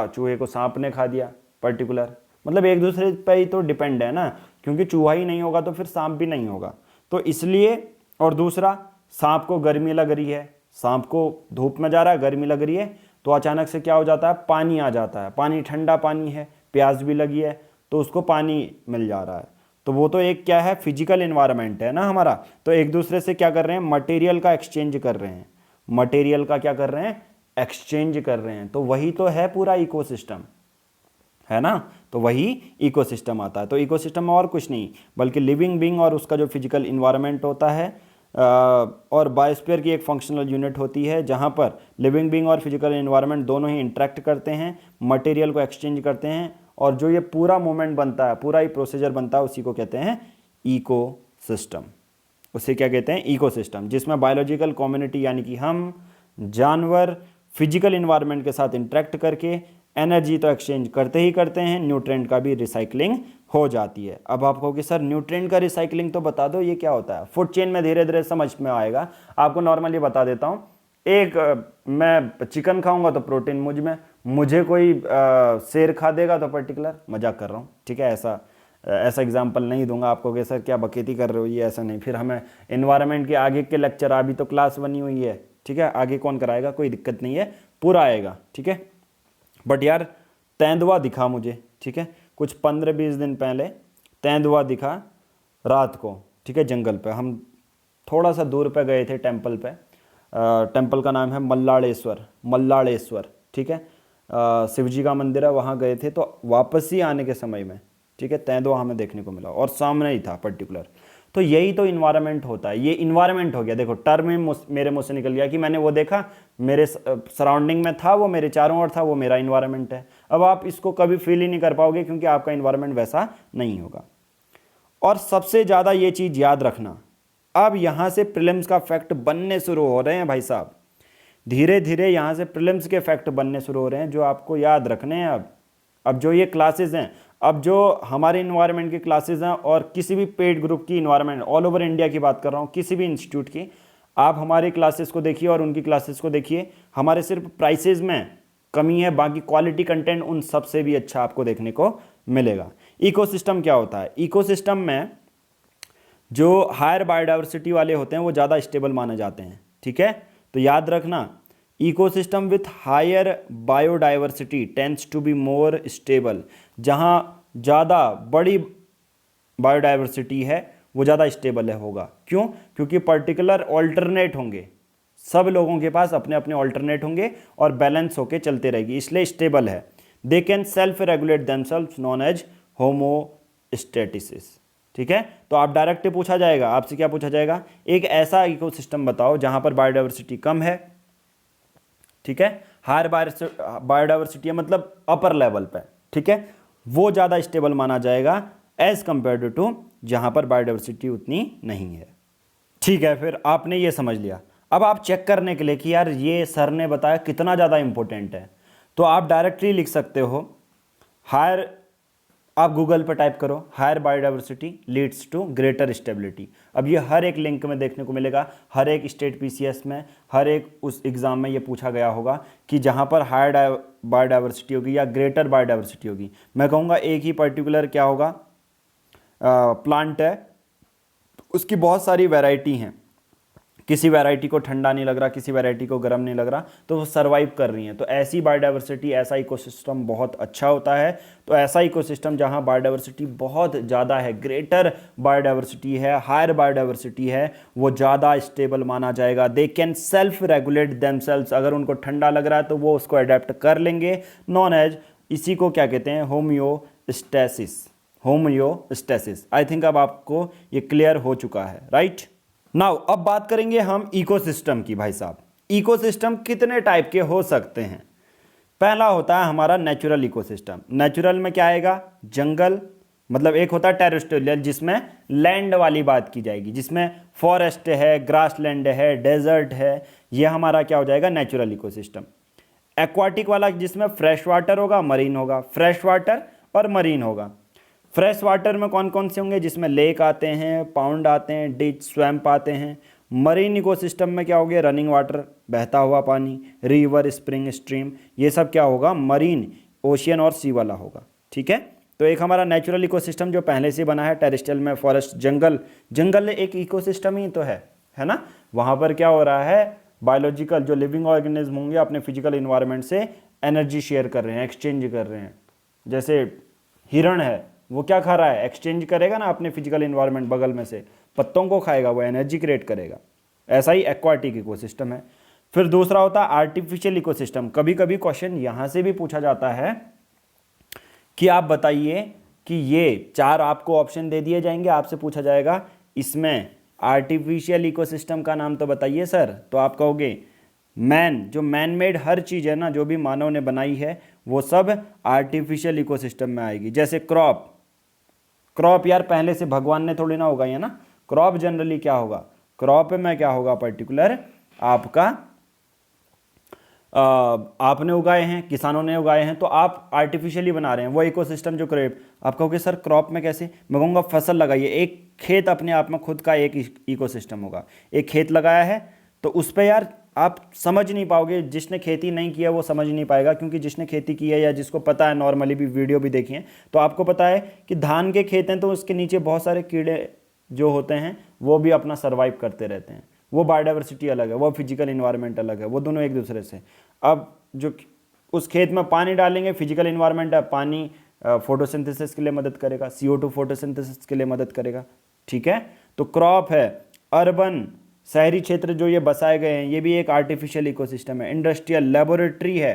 Speaker 1: चूहे को सांप ने खा दिया पर्टिकुलर, मतलब एक दूसरे पर ही तो डिपेंड है ना, क्योंकि चूहा ही नहीं होगा तो फिर सांप भी नहीं होगा। तो इसलिए, और दूसरा सांप को गर्मी लग रही है, सांप को धूप में जा रहा है, गर्मी लग रही है, तो अचानक से क्या हो जाता है, पानी आ जाता है, पानी ठंडा पानी है, प्यास भी लगी है, तो उसको पानी मिल जा रहा है। तो वो तो एक क्या है, फिजिकल इन्वायरमेंट है ना हमारा। तो एक दूसरे से क्या कर रहे हैं, मटेरियल का एक्सचेंज कर रहे हैं, मटेरियल का क्या कर रहे हैं, एक्सचेंज कर रहे हैं। तो वही तो है पूरा इकोसिस्टम, है ना। तो वही इकोसिस्टम आता है। तो इकोसिस्टम में और कुछ नहीं बल्कि लिविंग बीइंग और उसका जो फिजिकल इन्वायरमेंट होता है, और बायोस्फीयर की एक फंक्शनल यूनिट होती है जहाँ पर लिविंग बीइंग और फिजिकल इन्वायरमेंट दोनों ही इंटरेक्ट करते हैं, मटेरियल को एक्सचेंज करते हैं, और जो ये पूरा मूवमेंट बनता है, पूरा ही प्रोसीजर बनता है, उसी को कहते हैं इकोसिस्टम। उसे क्या कहते हैं, इकोसिस्टम, जिसमें बायोलॉजिकल कम्युनिटी यानी कि हम, जानवर, फिजिकल इन्वायरमेंट के साथ इंटरेक्ट करके एनर्जी तो एक्सचेंज करते ही करते हैं, न्यूट्रिएंट का भी रिसाइकलिंग हो जाती है। अब आप कहोगे सर न्यूट्रिएंट का रिसाइकलिंग तो बता दो, ये क्या होता है। फूड चेन में धीरे धीरे समझ में आएगा, आपको नॉर्मली बता देता हूँ। एक मैं चिकन खाऊंगा तो प्रोटीन मुझ में, मुझे कोई शेर खा देगा तो पर्टिकुलर, मजाक कर रहा हूँ, ठीक है, ऐसा एग्जाम्पल नहीं दूंगा आपको कि सर क्या बकैती कर रहे हो, ये ऐसा नहीं। फिर हमें इन्वायरमेंट के आगे के लेक्चर, अभी तो क्लास बनी हुई है, ठीक है, आगे कौन कराएगा, कोई दिक्कत नहीं है, पूरा आएगा, ठीक है। बट यार तेंदुआ दिखा मुझे, ठीक है, कुछ 15-20 दिन पहले तेंदुआ दिखा रात को, ठीक है, जंगल पे। हम थोड़ा सा दूर पे गए थे टेंपल पे, टेंपल का नाम है मल्लाड़ेश्वर, ठीक है, शिव जी का मंदिर है, वहाँ गए थे। तो वापस ही आने के समय में, ठीक है, तेंदुआ हमें देखने को मिला और सामने ही था पर्टिकुलर। तो यही तो इन्वायरमेंट होता है, ये इन्वायरमेंट हो गया। देखो टर्म मेरे मुंह से निकल गया कि मैंने वो देखा, मेरे सराउंडिंग में था, वो मेरे चारों ओर था, वो मेरा इन्वायरमेंट है। अब आप इसको कभी फील ही नहीं कर पाओगे क्योंकि आपका इन्वायरमेंट वैसा नहीं होगा। और सबसे ज़्यादा ये चीज़ याद रखना, अब यहाँ से प्रीलिम्स का फैक्ट बनने शुरू हो रहे हैं भाई साहब, धीरे धीरे यहाँ से प्रीलिम्स के फैक्ट बनने शुरू हो रहे हैं जो आपको याद रखने हैं। अब जो ये क्लासेस हैं, अब जो हमारे इन्वायरमेंट की क्लासेस हैं और किसी भी पेड ग्रुप की इन्वायरमेंट, ऑल ओवर इंडिया की बात कर रहा हूँ, किसी भी इंस्टीट्यूट की, आप हमारी क्लासेस को देखिए और उनकी क्लासेस को देखिए, हमारे सिर्फ प्राइसेस में कमी है, बाकी क्वालिटी कंटेंट उन सब से भी अच्छा आपको देखने को मिलेगा। इकोसिस्टम क्या होता है? इकोसिस्टम में जो हायर बायोडाइवर्सिटी वाले होते हैं वो ज़्यादा स्टेबल माने जाते हैं, ठीक है? तो याद रखना, ecosystem with higher biodiversity tends to be more stable. जहाँ ज़्यादा बड़ी बायोडाइवर्सिटी है वो ज़्यादा स्टेबल होगा। क्यों? क्योंकि पर्टिकुलर ऑल्टरनेट होंगे, सब लोगों के पास अपने अपने ऑल्टरनेट होंगे और बैलेंस होके चलते रहेगी, इसलिए स्टेबल है। They can self regulate themselves known as homeostasis, ठीक है? तो आप डायरेक्ट पूछा जाएगा, आपसे क्या पूछा जाएगा? एक ऐसा इकोसिस्टम बताओ जहां पर बायोडाइवर्सिटी कम है, ठीक है? हायर बायोडाइवर्सिटी मतलब अपर लेवल पे, ठीक है? वो ज़्यादा स्टेबल माना जाएगा एज कंपेयर टू जहां पर बायोडाइवर्सिटी उतनी नहीं है, ठीक है? फिर आपने ये समझ लिया। अब आप चेक करने के लिए कि यार ये सर ने बताया कितना ज़्यादा इंपॉर्टेंट है, तो आप डायरेक्टली लिख सकते हो हायर, आप गूगल पर टाइप करो higher biodiversity leads to greater stability. अब ये हर एक लिंक में देखने को मिलेगा, हर एक स्टेट पीसीएस में, हर एक उस एग्ज़ाम में ये पूछा गया होगा कि जहाँ पर हायर बायोडाइवर्सिटी होगी या ग्रेटर बायोडाइवर्सिटी होगी। मैं कहूँगा एक ही पर्टिकुलर क्या होगा, प्लांट है, उसकी बहुत सारी वैरायटी हैं, किसी वैरायटी को ठंडा नहीं लग रहा, किसी वैरायटी को गर्म नहीं लग रहा, तो वो सर्वाइव कर रही हैं। तो ऐसी बायोडाइवर्सिटी, ऐसा इकोसिस्टम बहुत अच्छा होता है। तो ऐसा इकोसिस्टम जहां बायोडाइवर्सिटी बहुत ज़्यादा है, ग्रेटर बायोडाइवर्सिटी है, हायर बायोडाइवर्सिटी है, वो ज़्यादा स्टेबल माना जाएगा। दे कैन सेल्फ रेगुलेट देमसेल्व्स, अगर उनको ठंडा लग रहा है तो वो उसको अडेप्ट कर लेंगे, नॉन एज, इसी को क्या कहते हैं? होम्योस्टेसिस। होम्योस्टेसिस। आई थिंक अब आपको ये क्लियर हो चुका है, राइट? नाउ अब बात करेंगे हम इकोसिस्टम की। भाई साहब, इकोसिस्टम कितने टाइप के हो सकते हैं? पहला होता है हमारा नेचुरल इकोसिस्टम। नेचुरल में क्या आएगा? जंगल, मतलब एक होता है टेरेस्ट्रियल जिसमें लैंड वाली बात की जाएगी, जिसमें फॉरेस्ट है, ग्रासलैंड है, डेजर्ट है, ये हमारा क्या हो जाएगा? Natural ecosystem. एक्वाटिक वाला जिसमें फ्रेश वाटर होगा, मरीन होगा, फ्रेश वाटर और मरीन होगा। फ्रेश वाटर में कौन कौन से होंगे? जिसमें लेक आते हैं, पाउंड आते हैं, डिच, स्वैम्प आते हैं। मरीन इकोसिस्टम में क्या होंगे? रनिंग वाटर, बहता हुआ पानी, रिवर, स्प्रिंग, स्ट्रीम, ये सब क्या होगा? मरीन, ओशियन और सी वाला होगा, ठीक है? तो एक हमारा नेचुरल इकोसिस्टम जो पहले से बना है, टेरेस्ट्रियल में फॉरेस्ट, जंगल, जंगल एक इकोसिस्टम ही तो है ना? वहाँ पर क्या हो रहा है? बायोलॉजिकल जो लिविंग ऑर्गेनिज्म होंगे अपने फिजिकल इन्वायरमेंट से एनर्जी शेयर कर रहे हैं, एक्सचेंज कर रहे हैं। जैसे हिरण है, वो क्या खा रहा है? एक्सचेंज करेगा ना अपने फिजिकल इन्वायरमेंट, बगल में से पत्तों को खाएगा, वो एनर्जी क्रिएट करेगा। ऐसा ही एक्वाटिक इकोसिस्टम है। फिर दूसरा होता है आर्टिफिशियल इकोसिस्टम। कभी कभी क्वेश्चन यहाँ से भी पूछा जाता है कि आप बताइए कि ये चार आपको ऑप्शन दे दिए जाएंगे, आपसे पूछा जाएगा इसमें आर्टिफिशियल इकोसिस्टम का नाम तो बताइए सर। तो आप कहोगे जो मैन मेड हर चीज़ है ना, जो भी मानव ने बनाई है, वो सब आर्टिफिशियल इकोसिस्टम में आएगी। जैसे क्रॉप यार पहले से भगवान ने थोड़ी ना उगाई है ना। क्रॉप जनरली क्या होगा? क्रॉप में क्या होगा? पर्टिकुलर आपका आपने उगाए हैं, किसानों ने उगाए हैं, तो आप आर्टिफिशियली बना रहे हैं वो इकोसिस्टम जो क्रेप। आप कहोगे सर क्रॉप में कैसे? मैं कहूँगा फसल लगाइए। एक खेत अपने आप में खुद का एक इकोसिस्टम होगा। एक खेत लगाया है तो उस पर यार आप समझ नहीं पाओगे, जिसने खेती नहीं किया वो समझ नहीं पाएगा, क्योंकि जिसने खेती की है या जिसको पता है, नॉर्मली भी वीडियो भी देखी है, तो आपको पता है कि धान के खेत हैं तो उसके नीचे बहुत सारे कीड़े जो होते हैं वो भी अपना सर्वाइव करते रहते हैं। वो बायोडाइवर्सिटी अलग है, वो फिजिकल इन्वायरमेंट अलग है, वो दोनों एक दूसरे से। अब जो उस खेत में पानी डालेंगे, फिजिकल इन्वायरमेंट है, पानी फोटोसिंथेसिस के लिए मदद करेगा, CO2 फोटोसिंथेसिस के लिए मदद करेगा, ठीक है? तो क्रॉप है। अर्बन शहरी क्षेत्र जो ये बसाए गए हैं, ये भी एक आर्टिफिशियल इकोसिस्टम है। इंडस्ट्रियल, लेबोरेटरी है,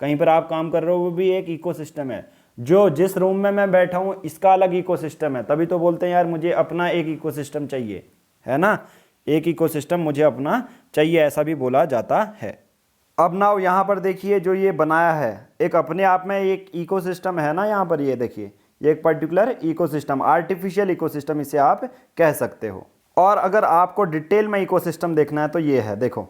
Speaker 1: कहीं पर आप काम कर रहे हो, वो भी एक इकोसिस्टम है। जो जिस रूम में मैं बैठा हूँ इसका अलग इकोसिस्टम है, तभी तो बोलते हैं यार मुझे अपना एक इकोसिस्टम चाहिए, है ना? एक इकोसिस्टम मुझे अपना चाहिए, ऐसा भी बोला जाता है। अब ना यहाँ पर देखिए जो ये बनाया है, एक अपने आप में एक इकोसिस्टम है ना। यहाँ पर ये देखिए, ये एक पर्टिकुलर इकोसिस्टम, आर्टिफिशियल इकोसिस्टम इसे आप कह सकते हो। और अगर आपको डिटेल में इकोसिस्टम देखना है तो ये है, देखो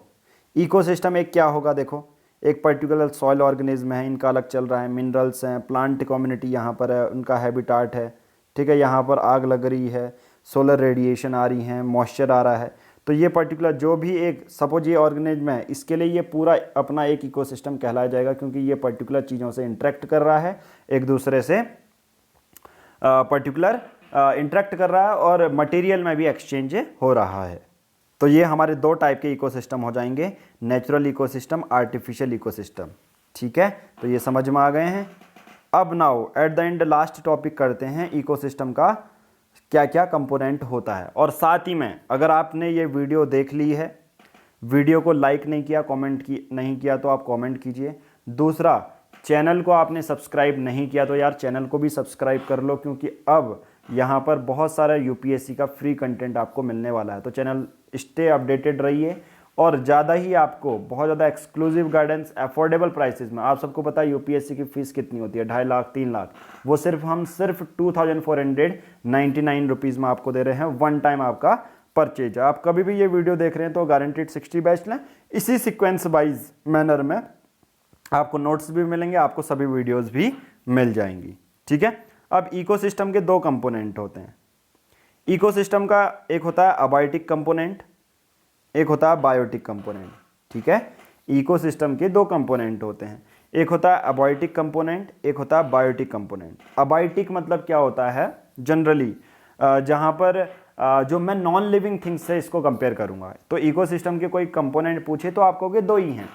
Speaker 1: इकोसिस्टम एक क्या होगा। देखो एक पर्टिकुलर सॉइल ऑर्गेनिज्म है, इनका अलग चल रहा है, मिनरल्स हैं, प्लांट कम्युनिटी यहाँ पर है, उनका हैबिटाट है, ठीक है, यहाँ पर आग लग रही है, सोलर रेडिएशन आ रही है, मॉइस्चर आ रहा है। तो ये पर्टिकुलर जो भी एक सपोज ये ऑर्गेनिज्म है, इसके लिए ये पूरा अपना एक इकोसिस्टम कहलाया जाएगा, क्योंकि ये पर्टिकुलर चीज़ों से इंटरेक्ट कर रहा है, एक दूसरे से पर्टिकुलर इंटरेक्ट कर रहा है और मटेरियल में भी एक्सचेंज हो रहा है। तो ये हमारे दो टाइप के इकोसिस्टम हो जाएंगे, नेचुरल इकोसिस्टम, आर्टिफिशियल इकोसिस्टम, ठीक है। तो ये समझ में आ गए हैं। अब now at the end last topic करते हैं, इकोसिस्टम का क्या क्या कंपोनेंट होता है। और साथ ही में अगर आपने ये वीडियो देख ली है, वीडियो को लाइक नहीं किया, कमेंट नहीं किया, तो आप कमेंट कीजिए। दूसरा, चैनल को आपने सब्सक्राइब नहीं किया तो यार चैनल को भी सब्सक्राइब कर लो, क्योंकि अब यहाँ पर बहुत सारा यूपीएससी का फ्री कंटेंट आपको मिलने वाला है। तो चैनल स्टे अपडेटेड रहिए, और ज़्यादा ही आपको बहुत ज़्यादा एक्सक्लूसिव गाइडेंस अफोर्डेबल प्राइसेस में। आप सबको पता है यूपीएससी की फ़ीस कितनी होती है, 2.5 लाख 3 लाख, वो हम सिर्फ 2499 रुपीज़ में आपको दे रहे हैं, वन टाइम आपका परचेज। आप कभी भी ये वीडियो देख रहे हैं तो गारंटीड 60 बैच लें, इसी सीक्वेंस वाइज मैनर में आपको नोट्स भी मिलेंगे, आपको सभी वीडियोज़ भी मिल जाएंगी, ठीक है। अब इकोसिस्टम के दो कंपोनेंट होते हैं। इकोसिस्टम का एक होता है अबायोटिक कंपोनेंट, एक होता है बायोटिक कंपोनेंट, ठीक है। इकोसिस्टम के दो कंपोनेंट होते हैं, एक होता है अबायोटिक कंपोनेंट, एक होता है बायोटिक कंपोनेंट। अबायोटिक मतलब क्या होता है, जनरली जहाँ पर जो मैं नॉन लिविंग थिंग्स से इसको कंपेयर करूँगा, तो इकोसिस्टम के कोई कंपोनेंट पूछे तो आप कहोगे दो ही हैं।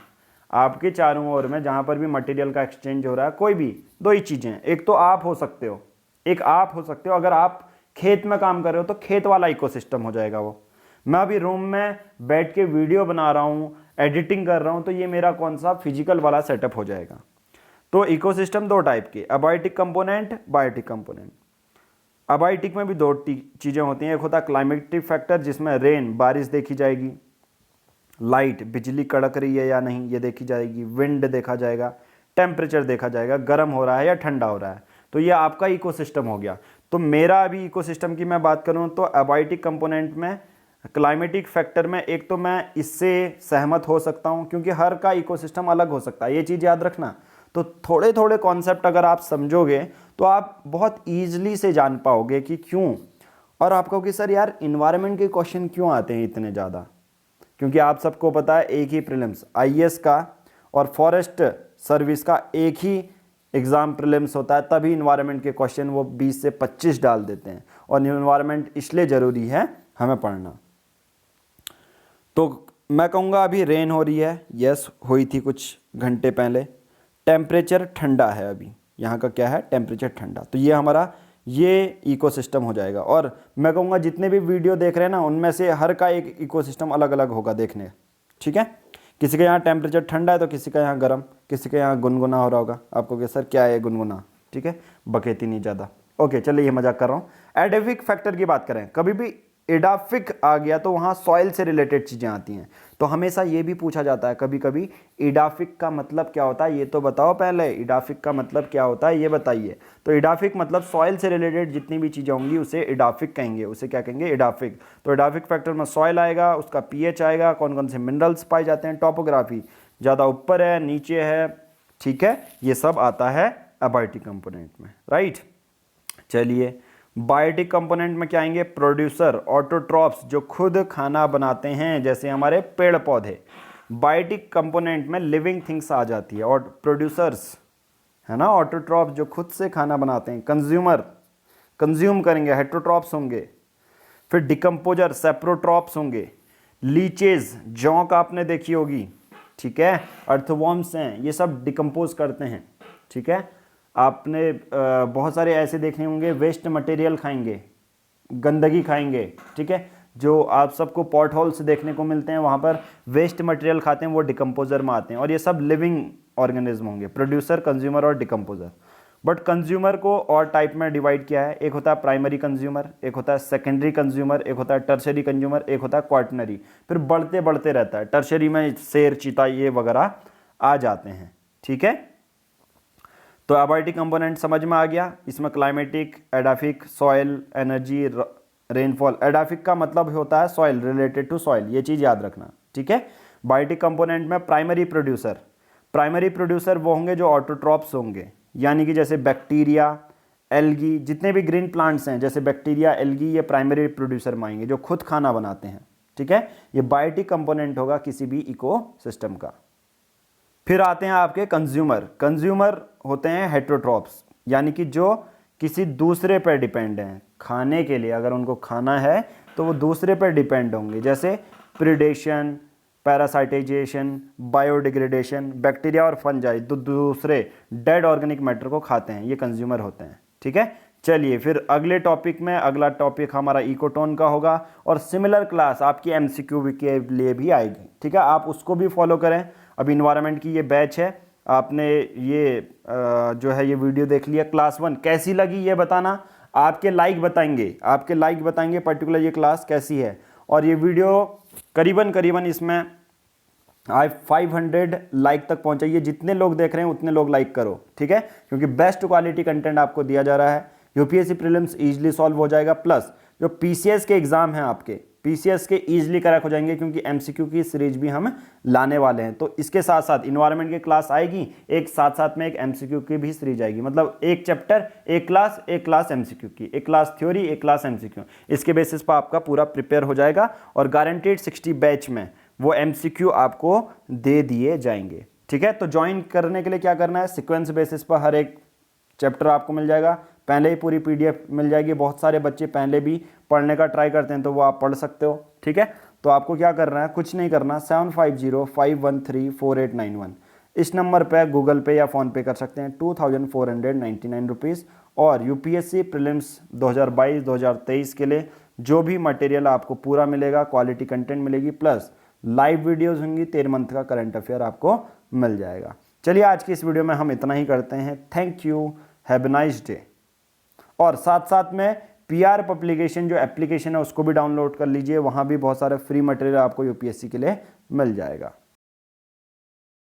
Speaker 1: आपके चारों ओर में जहाँ पर भी मटेरियल का एक्सचेंज हो रहा है, कोई भी दो ही चीज़ें हैं, एक तो आप हो सकते हो, एक आप हो सकते हो। अगर आप खेत में काम कर रहे हो तो खेत वाला इकोसिस्टम हो जाएगा वो। मैं अभी रूम में बैठ के वीडियो बना रहा हूँ, एडिटिंग कर रहा हूँ, तो ये मेरा कौन सा फिजिकल वाला सेटअप हो जाएगा। तो इकोसिस्टम दो टाइप के, abiotic component, biotic component. Abiotic में भी दो चीज़ें होती हैं, एक होता है क्लाइमेटिक फैक्टर, जिसमें रेन बारिश देखी जाएगी, लाइट बिजली कड़क रही है या नहीं ये देखी जाएगी, विंड देखा जाएगा, टेम्परेचर देखा जाएगा, गर्म हो रहा है या ठंडा हो रहा है। तो ये आपका इकोसिस्टम हो गया। तो मेरा अभी इकोसिस्टम की मैं बात करूँ तो अबायोटिक कंपोनेंट में, क्लाइमेटिक फैक्टर में, एक तो मैं इससे सहमत हो सकता हूँ, क्योंकि हर का इकोसिस्टम अलग हो सकता है, ये चीज़ याद रखना। तो थोड़े थोड़े कॉन्सेप्ट अगर आप समझोगे तो आप बहुत ईजिली से जान पाओगे कि क्यों। और आप कहोगे सर यार इन्वायरमेंट के क्वेश्चन क्यों आते हैं इतने ज़्यादा, क्योंकि आप सबको पता है एक ही प्रीलिम्स आईएएस का और फॉरेस्ट सर्विस का एक ही एग्ज़ाम प्रीलिम्स होता है, तभी इन्वायरमेंट के क्वेश्चन वो 20 से 25 डाल देते हैं। और इन्वायरमेंट इसलिए ज़रूरी है हमें पढ़ना। तो मैं कहूँगा अभी रेन हो रही है, यस हुई थी कुछ घंटे पहले। टेम्परेचर ठंडा है, अभी यहाँ का क्या है, टेम्परेचर ठंडा। तो ये हमारा ये इकोसिस्टम हो जाएगा। और मैं कहूँगा जितने भी वीडियो देख रहे हैं ना, उनमें से हर का एक इकोसिस्टम अलग अलग होगा देखने, ठीक है। किसी के यहाँ टेम्परेचर ठंडा है तो किसी का यहाँ गर्म, किसी के यहाँ गुनगुना हो रहा होगा। आपको क्या सर क्या है गुनगुना, ठीक है, बकेती नहीं ज़्यादा। ओके चलिए, ये मजाक कर रहा हूँ। एडाफिक फैक्टर की बात करें, कभी भी एडाफिक आ गया तो वहाँ सॉइल से रिलेटेड चीज़ें आती हैं। तो हमेशा ये भी पूछा जाता है कभी कभी, एडाफिक का मतलब क्या होता है ये तो बताओ पहले, एडाफिक का मतलब क्या होता है ये बताइए। तो एडाफिक मतलब सॉइल से रिलेटेड जितनी भी चीज़ें होंगी उसे एडाफिक कहेंगे, उसे क्या कहेंगे, एडाफिक। तो एडाफिक फैक्टर में सॉइल आएगा, उसका पीएच आएगा, कौन कौन से मिनरल्स पाए जाते हैं, टॉपोग्राफी ज़्यादा ऊपर है नीचे है, ठीक है, ये सब आता है अबायोटिक कंपोनेंट में, राइट। चलिए बायोटिक कंपोनेंट में क्या आएंगे, प्रोड्यूसर, ऑटोट्रॉप्स जो खुद खाना बनाते हैं, जैसे हमारे पेड़ पौधे। बायोटिक कंपोनेंट में लिविंग थिंग्स आ जाती है, और प्रोड्यूसर्स है ना, ऑटोट्रॉप्स जो खुद से खाना बनाते हैं, कंज्यूमर कंज्यूम करेंगे, हेटरोट्रॉप्स होंगे, फिर डिकम्पोजर सेप्रोट्रॉप्स होंगे, लीचेज जौंक आपने देखी होगी, ठीक है, अर्थवॉर्म्स हैं, ये सब डिकम्पोज करते हैं, ठीक है। आपने बहुत सारे ऐसे देखने होंगे वेस्ट मटेरियल खाएंगे, गंदगी खाएंगे, ठीक है, जो आप सबको पॉट होल्स देखने को मिलते हैं, वहाँ पर वेस्ट मटेरियल खाते हैं, वो डिकम्पोजर में आते हैं। और ये सब लिविंग ऑर्गेनिज्म होंगे, प्रोड्यूसर, कंज्यूमर और डिकम्पोजर। बट कंज्यूमर को और टाइप में डिवाइड किया है, एक होता है प्राइमरी कंज्यूमर, एक होता है सेकेंडरी कंज्यूमर, एक होता है टर्शरी कंज्यूमर, एक होता है क्वार्टनरी। फिर बढ़ते बढ़ते रहता है, टर्शरी में शेर, चीता ये वगैरह आ जाते हैं, ठीक है। तो अबायोटिक कंपोनेंट समझ में आ गया। इसमें क्लाइमेटिक, एडाफिक, सॉइल, एनर्जी, रेनफॉल। एडाफिक का मतलब होता है सॉइल, रिलेटेड टू सॉइल, ये चीज़ याद रखना, ठीक है। बायोटिक कंपोनेंट में प्राइमरी प्रोड्यूसर, प्राइमरी प्रोड्यूसर वो होंगे जो ऑटोट्रॉप्स होंगे, यानी कि जैसे बैक्टीरिया, एल्गी, जितने भी ग्रीन प्लांट्स हैं जैसे बैक्टीरिया, एल्गी, ये प्राइमरी प्रोड्यूसर में आएंगे जो खुद खाना बनाते हैं। ठीक है, ये बायोटिक कंपोनेंट होगा किसी भी इकोसिस्टम का। फिर आते हैं आपके कंज्यूमर। कंज्यूमर होते हैं हेटेरोट्रॉप्स, यानी कि जो किसी दूसरे पर डिपेंड हैं खाने के लिए। अगर उनको खाना है तो वो दूसरे पर डिपेंड होंगे, जैसे प्रीडेशन, पैरासाइटाइजेशन, बायोडिग्रेडेशन। बैक्टीरिया और फंजाई दूसरे डेड ऑर्गेनिक मैटर को खाते हैं, ये कंज्यूमर होते हैं। ठीक है, चलिए फिर अगले टॉपिक में, अगला टॉपिक हमारा इकोटोन का होगा और सिमिलर क्लास आपकी एमसीक्यू के लिए भी आएगी। ठीक है, आप उसको भी फॉलो करें। अभी इन्वायरमेंट की ये बैच है, आपने ये जो है ये वीडियो देख लिया क्लास 1, कैसी लगी ये बताना। आपके लाइक बताएंगे पर्टिकुलर ये क्लास कैसी है। और ये वीडियो करीबन इसमें आज 500 लाइक तक पहुंचाइए। जितने लोग देख रहे हैं उतने लोग लाइक करो, ठीक है, क्योंकि बेस्ट क्वालिटी कंटेंट आपको दिया जा रहा है। यूपीएससी प्रीलिम्स इजीली सॉल्व हो जाएगा, प्लस जो पीसीएस के एग्जाम हैं आपके, पीसीएस के इजीली क्रैक हो जाएंगे, क्योंकि एमसीक्यू की सीरीज भी हम लाने वाले हैं। तो इसके साथ साथ इन्वायरमेंट की क्लास आएगी, एक साथ में एक एमसीक्यू की भी सीरीज आएगी। मतलब एक चैप्टर, एक क्लास एमसीक्यू की, एक क्लास थ्योरी, एक क्लास एमसीक्यू। इसके बेसिस पर आपका पूरा प्रिपेयर हो जाएगा और गारंटेड 60 बैच में वो एमसीक्यू आपको दे दिए जाएंगे। ठीक है, तो ज्वाइन करने के लिए क्या करना है, सीक्वेंस बेसिस पर हर एक चैप्टर आपको मिल जाएगा। पहले ही पूरी पीडीएफ मिल जाएगी। बहुत सारे बच्चे पहले भी पढ़ने का ट्राई करते हैं, तो वो आप पढ़ सकते हो। ठीक है, तो आपको क्या करना है, कुछ नहीं करना, 7505134891 इस नंबर पे गूगल पे या फ़ोन पे कर सकते हैं, 2499 रुपीज़। और यूपीएससी प्रीलिम्स 2022-2023 के लिए जो भी मटेरियल आपको पूरा मिलेगा, क्वालिटी कंटेंट मिलेगी, प्लस लाइव वीडियोज़ होंगी, 13 मंथ का करंट अफेयर आपको मिल जाएगा। चलिए आज की इस वीडियो में हम इतना ही करते हैं। Thank you, have a nice day. और साथ में पीआर पब्लिकेशन जो एप्लीकेशन है उसको भी डाउनलोड कर लीजिए, वहाँ भी बहुत सारे फ्री मटेरियल आपको यूपीएससी के लिए मिल जाएगा।